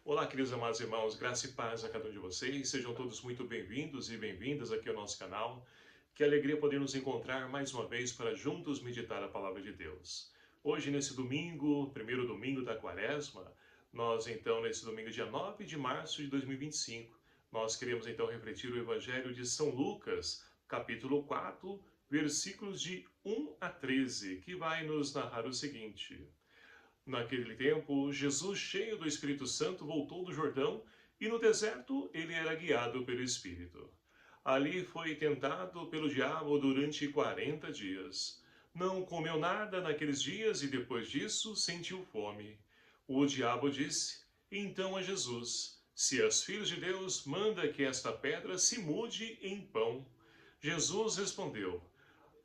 Olá, queridos amados irmãos, graça e paz a cada um de vocês. Sejam todos muito bem-vindos e bem-vindas aqui ao nosso canal. Que alegria poder nos encontrar mais uma vez para juntos meditar a palavra de Deus. Hoje, nesse domingo, primeiro domingo da Quaresma, nós então, nesse domingo, dia 9 de março de 2025, nós queremos então refletir o Evangelho de São Lucas, capítulo 4, versículos de 1 a 13, que vai nos narrar o seguinte. Naquele tempo, Jesus, cheio do Espírito Santo, voltou do Jordão e no deserto ele era guiado pelo Espírito. Ali foi tentado pelo diabo durante 40 dias. Não comeu nada naqueles dias e depois disso sentiu fome. O diabo disse então a Jesus: Se és filho de Deus, manda que esta pedra se mude em pão. Jesus respondeu: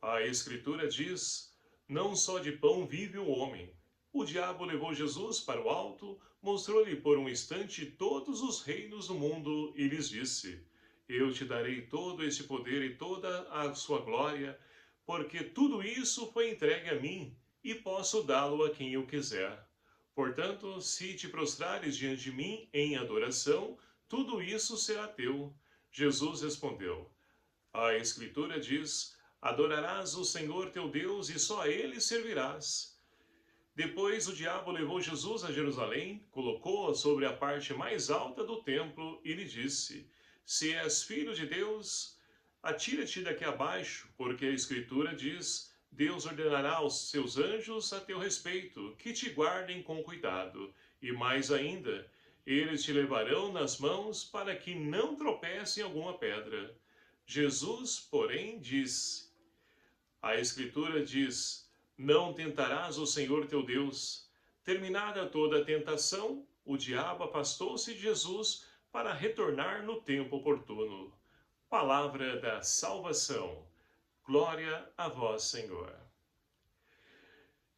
A Escritura diz: Não só de pão vive o homem. O diabo levou Jesus para o alto, mostrou-lhe por um instante todos os reinos do mundo e lhes disse: Eu te darei todo este poder e toda a sua glória, porque tudo isso foi entregue a mim e posso dá-lo a quem eu quiser. Portanto, se te prostrares diante de mim em adoração, tudo isso será teu. Jesus respondeu: A Escritura diz: Adorarás o Senhor teu Deus e só a ele servirás. Depois o diabo levou Jesus a Jerusalém, colocou-o sobre a parte mais alta do templo e lhe disse: Se és filho de Deus, atira-te daqui abaixo, porque a Escritura diz: Deus ordenará aos seus anjos a teu respeito, que te guardem com cuidado. E mais ainda, eles te levarão nas mãos para que não tropece em alguma pedra. Jesus, porém, diz: A Escritura diz: Não tentarás o Senhor teu Deus. Terminada toda a tentação, o diabo afastou-se de Jesus para retornar no tempo oportuno. Palavra da salvação. Glória a vós, Senhor.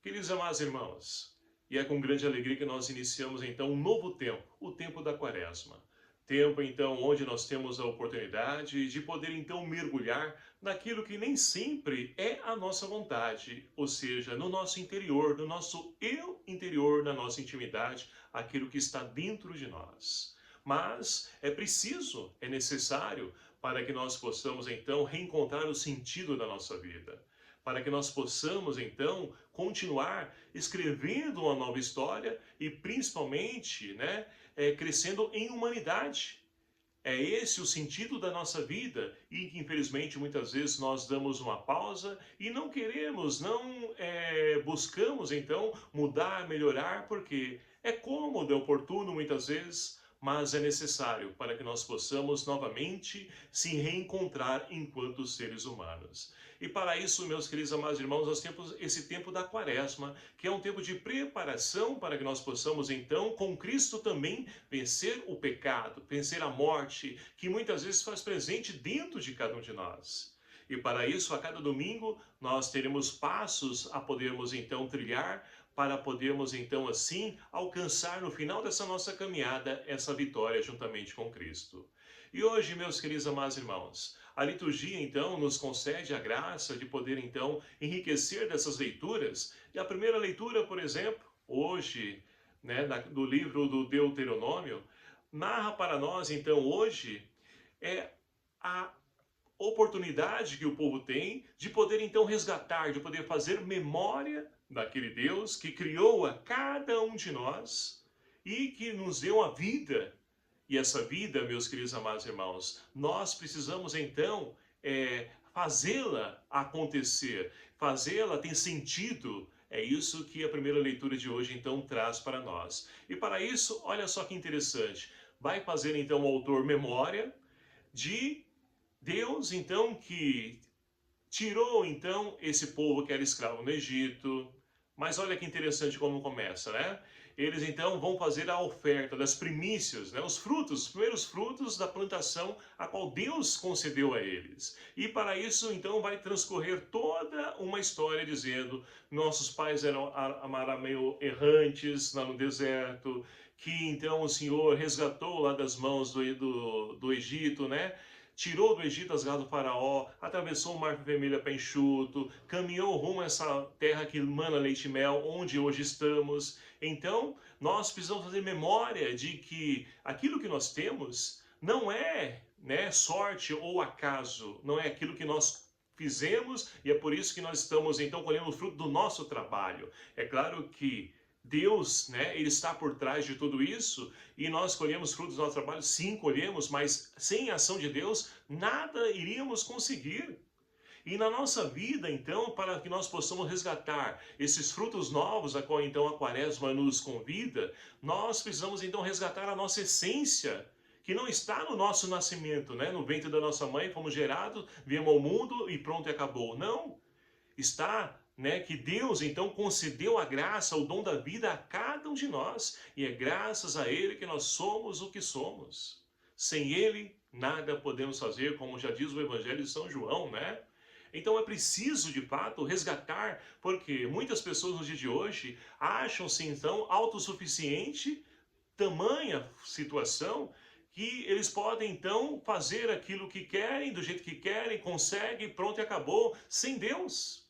Queridos amados irmãos, e é com grande alegria que nós iniciamos então um novo tempo, o tempo da Quaresma. Tempo então onde nós temos a oportunidade de poder então mergulhar naquilo que nem sempre é a nossa vontade, ou seja, no nosso interior, no nosso eu interior, na nossa intimidade, aquilo que está dentro de nós. Mas é preciso, é necessário para que nós possamos então reencontrar o sentido da nossa vida, para que nós possamos então continuar escrevendo uma nova história e principalmente, crescendo em humanidade. É esse o sentido da nossa vida e que infelizmente muitas vezes nós damos uma pausa e não queremos, não buscamos então mudar, melhorar, porque é cômodo, é oportuno muitas vezes, mas é necessário para que nós possamos novamente se reencontrar enquanto seres humanos. E para isso, meus queridos amados irmãos, nós temos esse tempo da Quaresma, que é um tempo de preparação para que nós possamos então, com Cristo também, vencer o pecado, vencer a morte, que muitas vezes faz presente dentro de cada um de nós. E para isso, a cada domingo, nós teremos passos a podermos então trilhar, para podermos então assim alcançar no final dessa nossa caminhada essa vitória juntamente com Cristo. E hoje, meus queridos amados irmãos, a liturgia então nos concede a graça de poder então enriquecer dessas leituras. E a primeira leitura, por exemplo, hoje, do livro do Deuteronômio, narra para nós então hoje a oportunidade que o povo tem de poder então resgatar, de poder fazer memória daquele Deus que criou a cada um de nós e que nos deu a vida. E essa vida, meus queridos amados irmãos, nós precisamos então fazê-la acontecer, fazê-la ter sentido. É isso que a primeira leitura de hoje então traz para nós. E para isso, olha só que interessante, vai fazer então o autor memória de Deus, então, que tirou, então, esse povo que era escravo no Egito. Mas olha que interessante como começa, né? Eles, então, vão fazer a oferta das primícias, né? Os frutos, os primeiros frutos da plantação a qual Deus concedeu a eles. E para isso, então, vai transcorrer toda uma história dizendo: nossos pais eram meio errantes lá no deserto, que, então, o Senhor resgatou lá das mãos do Egito, né? tirou do Egito as garras do faraó, atravessou o Mar Vermelho a pé enxuto, caminhou rumo a essa terra que mana leite e mel, onde hoje estamos. Então, nós precisamos fazer memória de que aquilo que nós temos não é, né, sorte ou acaso, não é aquilo que nós fizemos e é por isso que nós estamos então colhendo o fruto do nosso trabalho. É claro que Deus, né, ele está por trás de tudo isso e nós colhemos frutos do nosso trabalho, sim, colhemos, mas sem a ação de Deus, nada iríamos conseguir. E na nossa vida, então, para que nós possamos resgatar esses frutos novos a qual então a Quaresma nos convida, nós precisamos então resgatar a nossa essência, que não está no nosso nascimento, né? No ventre da nossa mãe, fomos gerados, viemos ao mundo e pronto, e acabou. Não, está, né, que Deus então concedeu a graça, o dom da vida a cada um de nós, e é graças a Ele que nós somos o que somos. Sem Ele, nada podemos fazer, como já diz o Evangelho de São João, né? Então é preciso, de fato, resgatar, porque muitas pessoas no dia de hoje acham-se, então, autossuficiente, tamanha situação, que eles podem, então, fazer aquilo que querem, do jeito que querem, conseguem, pronto e acabou, sem Deus.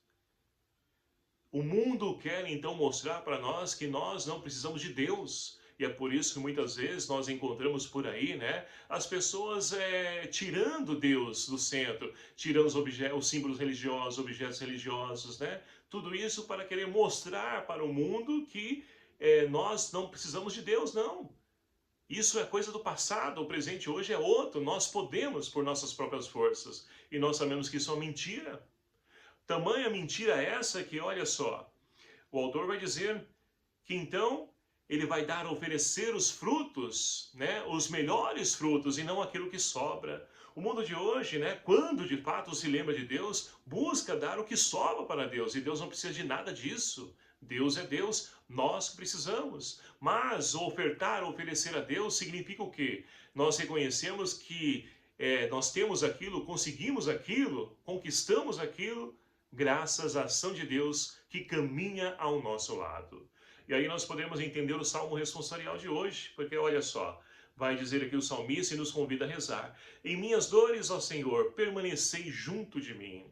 O mundo quer, então, mostrar para nós que nós não precisamos de Deus. E é por isso que muitas vezes nós encontramos por aí, né, as pessoas tirando Deus do centro, tirando os símbolos religiosos, objetos religiosos, né? Tudo isso para querer mostrar para o mundo que nós não precisamos de Deus, não. Isso é coisa do passado, o presente hoje é outro. Nós podemos por nossas próprias forças. E nós sabemos que isso é uma mentira. Tamanha mentira essa que, olha só, o autor vai dizer que então ele vai dar a oferecer os frutos, né, os melhores frutos e não aquilo que sobra. O mundo de hoje, né, quando de fato se lembra de Deus, busca dar o que sobra para Deus e Deus não precisa de nada disso. Deus é Deus, nós precisamos. Mas ofertar, oferecer a Deus significa o quê? Nós reconhecemos que nós temos aquilo, conseguimos aquilo, conquistamos aquilo, graças à ação de Deus que caminha ao nosso lado. E aí nós podemos entender o Salmo responsorial de hoje, porque olha só, vai dizer aqui o salmista e nos convida a rezar. Em minhas dores, ó Senhor, permanecei junto de mim.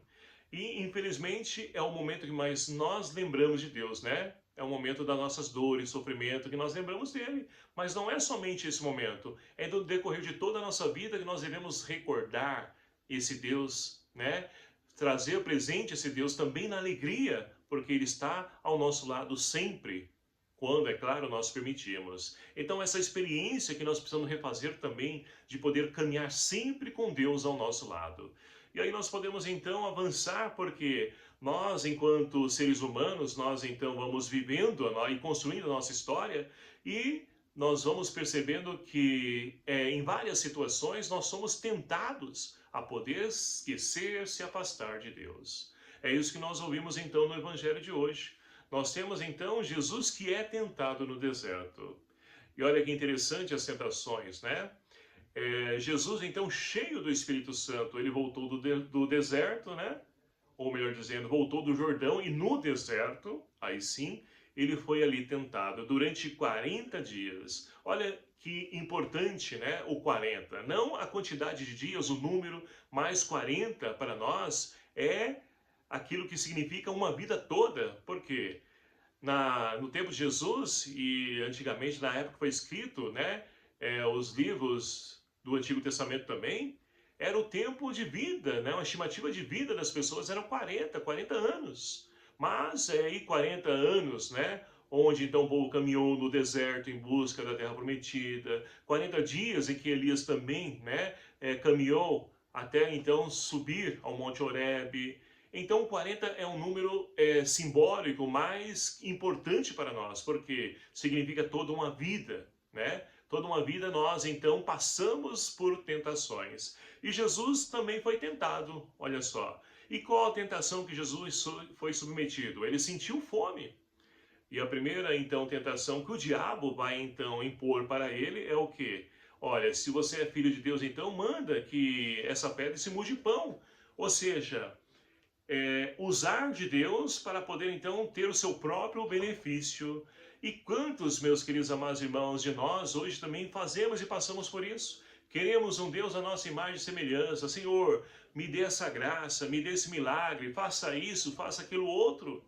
E infelizmente é o momento que mais nós lembramos de Deus, né? É o momento das nossas dores, sofrimento, que nós lembramos dele. Mas não é somente esse momento, é do decorrer de toda a nossa vida que nós devemos recordar esse Deus, né? Trazer presente esse Deus também na alegria, porque Ele está ao nosso lado sempre, quando, é claro, nós permitimos. Então essa experiência que nós precisamos refazer também, de poder caminhar sempre com Deus ao nosso lado. E aí nós podemos então avançar, porque nós, enquanto seres humanos, nós então vamos vivendo e construindo a nossa história, e nós vamos percebendo que em várias situações nós somos tentados a poder esquecer, se afastar de Deus. É isso que nós ouvimos então no Evangelho de hoje. Nós temos então Jesus que é tentado no deserto. E olha que interessante as tentações, né? Jesus então cheio do Espírito Santo, ele voltou do deserto, né? Ou melhor dizendo, voltou do Jordão e no deserto, aí sim, ele foi ali tentado durante 40 dias. Olha que importante, né? O 40. Não a quantidade de dias, o número, mas 40 para nós é aquilo que significa uma vida toda. Porque no tempo de Jesus, e antigamente na época que foi escrito, né? Os livros do Antigo Testamento também, era o tempo de vida, né? Uma estimativa de vida das pessoas eram 40 anos. Mas aí 40 anos, né? Onde então o povo caminhou no deserto em busca da terra prometida. 40 dias em que Elias também, né? Caminhou até então subir ao Monte Horebe. Então 40 é um número simbólico mais importante para nós, porque significa toda uma vida, né? Toda uma vida nós então passamos por tentações. E Jesus também foi tentado, olha só. E qual a tentação que Jesus foi submetido? Ele sentiu fome. E a primeira então tentação que o diabo vai então impor para ele é o quê? Olha, se você é filho de Deus, então manda que essa pedra se mude pão. Ou seja, usar de Deus para poder então ter o seu próprio benefício. E quantos, meus queridos amados irmãos, de nós hoje também fazemos e passamos por isso? Queremos um Deus à nossa imagem e semelhança. Senhor, me dê essa graça, me dê esse milagre, faça isso, faça aquilo outro.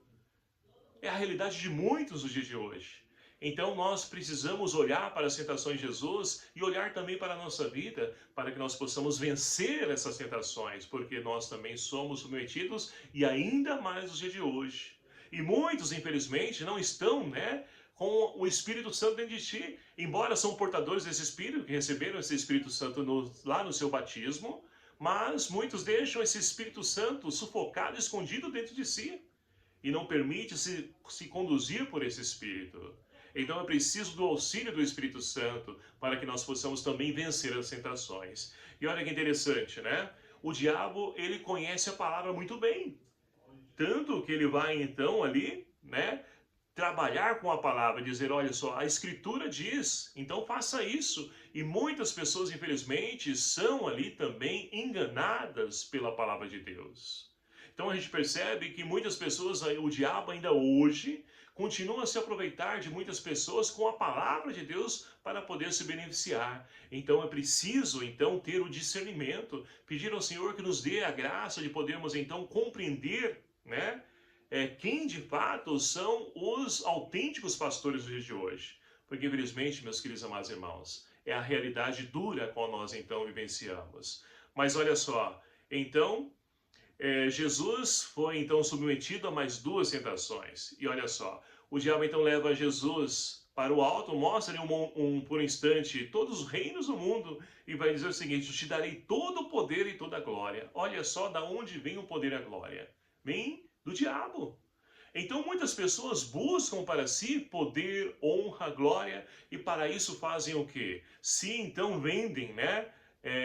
É a realidade de muitos nos dias de hoje. Então nós precisamos olhar para as tentações de Jesus e olhar também para a nossa vida, para que nós possamos vencer essas tentações, porque nós também somos submetidos e ainda mais nos dias de hoje. E muitos, infelizmente, não estão, com o Espírito Santo dentro de ti, embora são portadores desse Espírito, que receberam esse Espírito Santo lá no seu batismo, mas muitos deixam esse Espírito Santo sufocado, escondido dentro de si e não permite se conduzir por esse Espírito. Então é preciso do auxílio do Espírito Santo para que nós possamos também vencer as tentações. E olha que interessante, né? O diabo, ele conhece a palavra muito bem. Tanto que ele vai então ali, trabalhar com a palavra, dizer, olha só, a Escritura diz, então faça isso. E muitas pessoas, infelizmente, são ali também enganadas pela palavra de Deus. Então a gente percebe que muitas pessoas, o diabo ainda hoje, continua a se aproveitar de muitas pessoas com a palavra de Deus para poder se beneficiar. Então é preciso então ter o discernimento, pedir ao Senhor que nos dê a graça de podermos então compreender, quem de fato são os autênticos pastores dos dias de hoje. Porque infelizmente, meus queridos amados irmãos, é a realidade dura a qual nós então vivenciamos. Mas olha só, então Jesus foi então submetido a mais duas tentações. E olha só, o diabo então leva Jesus para o alto, mostra-lhe por um instante todos os reinos do mundo e vai dizer o seguinte: eu te darei todo o poder e toda a glória. Olha só da onde vem o poder e a glória. Vem do diabo. Então muitas pessoas buscam para si poder, honra, glória, e para isso fazem o quê? Se então vendem,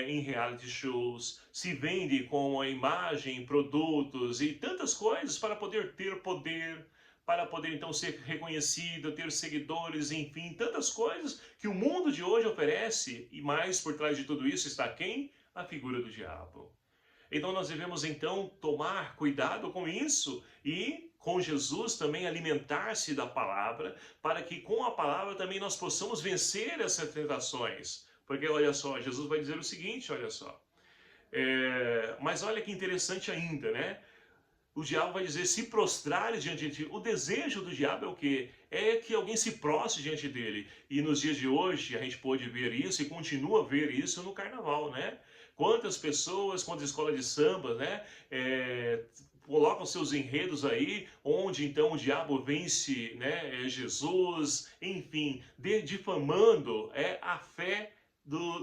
em reality shows, se vende com a imagem, produtos e tantas coisas para poder ter poder, para poder então ser reconhecido, ter seguidores, enfim, tantas coisas que o mundo de hoje oferece, e mais por trás de tudo isso está quem? A figura do diabo. Então nós devemos então tomar cuidado com isso e com Jesus também alimentar-se da palavra, para que com a palavra também nós possamos vencer essas tentações. Porque olha só, Jesus vai dizer o seguinte, olha só. Mas olha que interessante ainda, O diabo vai dizer, se prostrares diante de ti. O desejo do diabo é o quê? É que alguém se prostre diante dele. E nos dias de hoje a gente pode ver isso e continua a ver isso no carnaval, Quantas pessoas, quantas escolas de samba, colocam seus enredos aí, onde então o diabo vence, Jesus, enfim, difamando a fé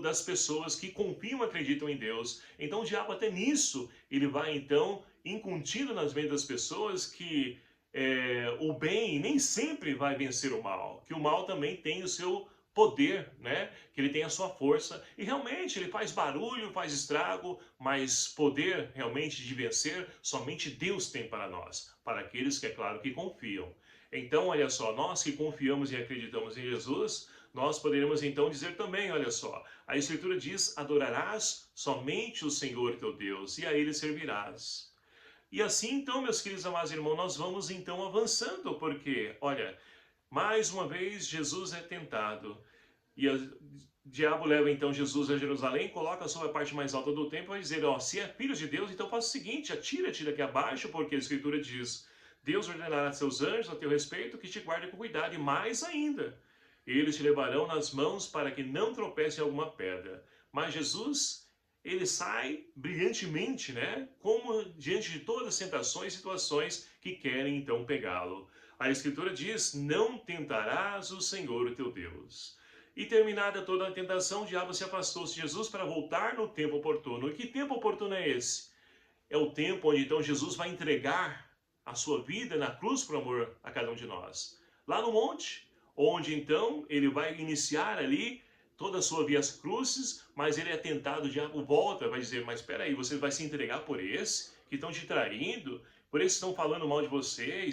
das pessoas que confiam e acreditam em Deus. Então o diabo até nisso, ele vai então incutindo nas mentes das pessoas que o bem nem sempre vai vencer o mal, que o mal também tem o seu poder, que ele tem a sua força, e realmente ele faz barulho, faz estrago, mas poder realmente de vencer, somente Deus tem para nós, para aqueles que é claro que confiam. Então olha só, nós que confiamos e acreditamos em Jesus, nós poderemos então dizer também, olha só, a Escritura diz, adorarás somente o Senhor teu Deus, e a Ele servirás. E assim então, meus queridos amados irmãos, nós vamos então avançando, porque, olha, mais uma vez Jesus é tentado, e o diabo leva então Jesus a Jerusalém, coloca sobre a parte mais alta do templo e vai dizer, se é filho de Deus, então faça o seguinte, atira-te daqui abaixo, porque a Escritura diz, Deus ordenará a seus anjos a teu respeito que te guardem com cuidado, e mais ainda, eles te levarão nas mãos para que não tropece em alguma pedra. Mas Jesus, ele sai brilhantemente, como diante de todas as tentações e situações que querem então pegá-lo. A Escritura diz, não tentarás o Senhor o teu Deus. E terminada toda a tentação, o diabo se afastou-se de Jesus para voltar no tempo oportuno. E que tempo oportuno é esse? É o tempo onde então Jesus vai entregar a sua vida na cruz por amor a cada um de nós. Lá no monte, onde então ele vai iniciar ali toda a sua via crucis, mas ele é tentado, o diabo volta, vai dizer, mas espera aí, você vai se entregar por esse que estão te traindo, por esse que estão falando mal de você,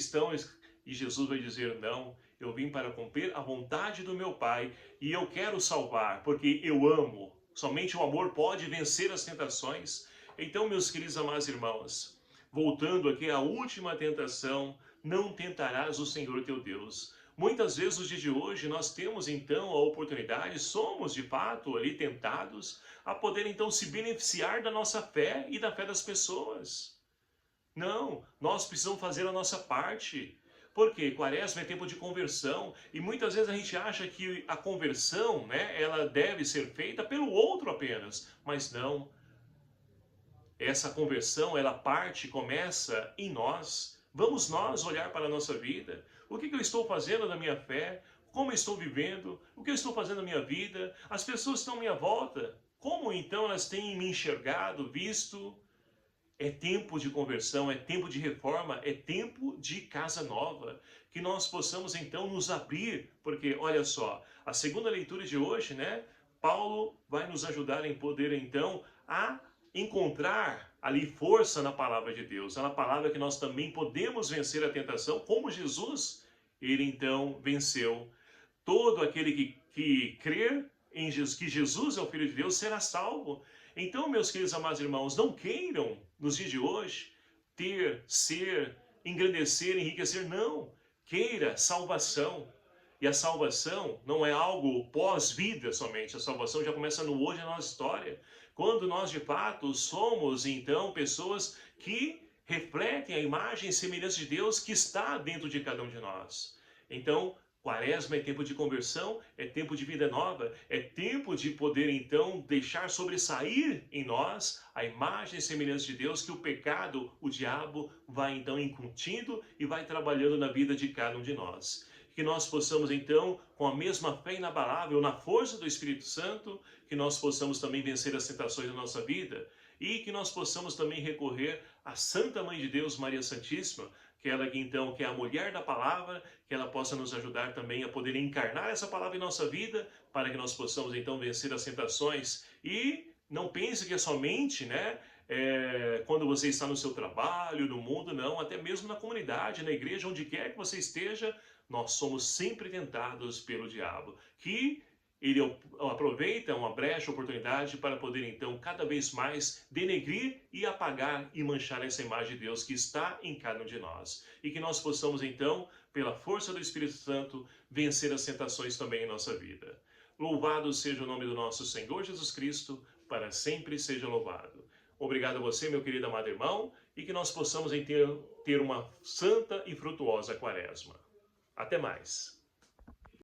E Jesus vai dizer, não, eu vim para cumprir a vontade do meu Pai, e eu quero salvar, porque eu amo. Somente o amor pode vencer as tentações. Então, meus queridos amados irmãos, voltando aqui à última tentação, não tentarás o Senhor teu Deus. Muitas vezes, nos dias de hoje, nós temos então a oportunidade, somos de fato ali tentados a poder então se beneficiar da nossa fé e da fé das pessoas. Não, nós precisamos fazer a nossa parte. Porque quaresma é tempo de conversão e muitas vezes a gente acha que a conversão, né, ela deve ser feita pelo outro apenas, mas não. Essa conversão, ela parte, começa em nós. Vamos nós olhar para a nossa vida. O que eu estou fazendo na minha fé? Como eu estou vivendo? O que eu estou fazendo na minha vida? As pessoas estão à minha volta. Como então elas têm me enxergado, visto? É tempo de conversão, é tempo de reforma, é tempo de casa nova. Que nós possamos então nos abrir, porque olha só, a segunda leitura de hoje, né? Paulo vai nos ajudar em poder então a encontrar ali força na palavra de Deus. É na palavra que nós também podemos vencer a tentação, como Jesus, ele então venceu. Todo aquele que crer em Jesus, que Jesus é o Filho de Deus, será salvo. Então, meus queridos amados irmãos, não queiram, nos dias de hoje, ter, ser, engrandecer, enriquecer, não. Queira salvação. E a salvação não é algo pós-vida somente, a salvação já começa no hoje na nossa história. Quando nós, de fato, somos, então, pessoas que refletem a imagem e semelhança de Deus que está dentro de cada um de nós. Então, Quaresma é tempo de conversão, é tempo de vida nova, é tempo de poder então deixar sobressair em nós a imagem e semelhança de Deus que o pecado, o diabo, vai então incutindo e vai trabalhando na vida de cada um de nós. Que nós possamos então, com a mesma fé inabalável, na força do Espírito Santo, que nós possamos também vencer as tentações da nossa vida e que nós possamos também recorrer à Santa Mãe de Deus, Maria Santíssima, que ela então, que é a mulher da palavra, que ela possa nos ajudar também a poder encarnar essa palavra em nossa vida, para que nós possamos então vencer as tentações. E não pense que é somente, né, quando você está no seu trabalho, no mundo, não, até mesmo na comunidade, na igreja, onde quer que você esteja, nós somos sempre tentados pelo diabo, que ele aproveita uma brecha, oportunidade para poder então cada vez mais denegrir e apagar e manchar essa imagem de Deus que está em cada um de nós. E que nós possamos então, pela força do Espírito Santo, vencer as tentações também em nossa vida. Louvado seja o nome do nosso Senhor Jesus Cristo, para sempre seja louvado. Obrigado a você, meu querido amado irmão, e que nós possamos ter uma santa e frutuosa quaresma. Até mais.